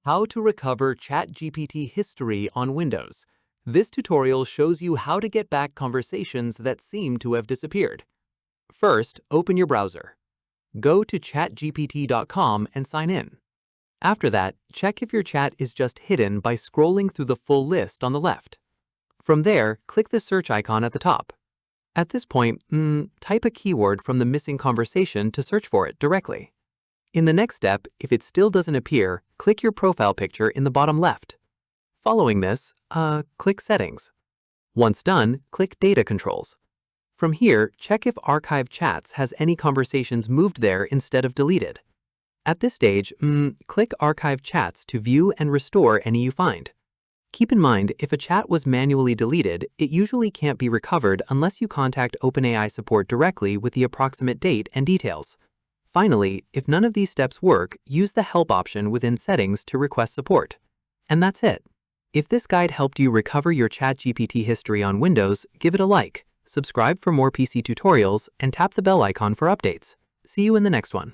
How to recover ChatGPT history on Windows. This tutorial shows you how to get back conversations that seem to have disappeared. First, open your browser. Go to chatgpt.com and sign in. After that, check if your chat is just hidden by scrolling through the full list on the left. From there, click the search icon at the top. At this point, type a keyword from the missing conversation to search for it directly. In the next step, if it still doesn't appear, click your profile picture in the bottom left. Following this, click Settings. Once done, click Data Controls. From here, check if Archive Chats has any conversations moved there instead of deleted. At this stage, click Archive Chats to view and restore any you find. Keep in mind, if a chat was manually deleted, it usually can't be recovered unless you contact OpenAI support directly with the approximate date and details. Finally, if none of these steps work, use the Help option within Settings to request support. And that's it. If this guide helped you recover your ChatGPT history on Windows, give it a like, subscribe for more PC tutorials, and tap the bell icon for updates. See you in the next one.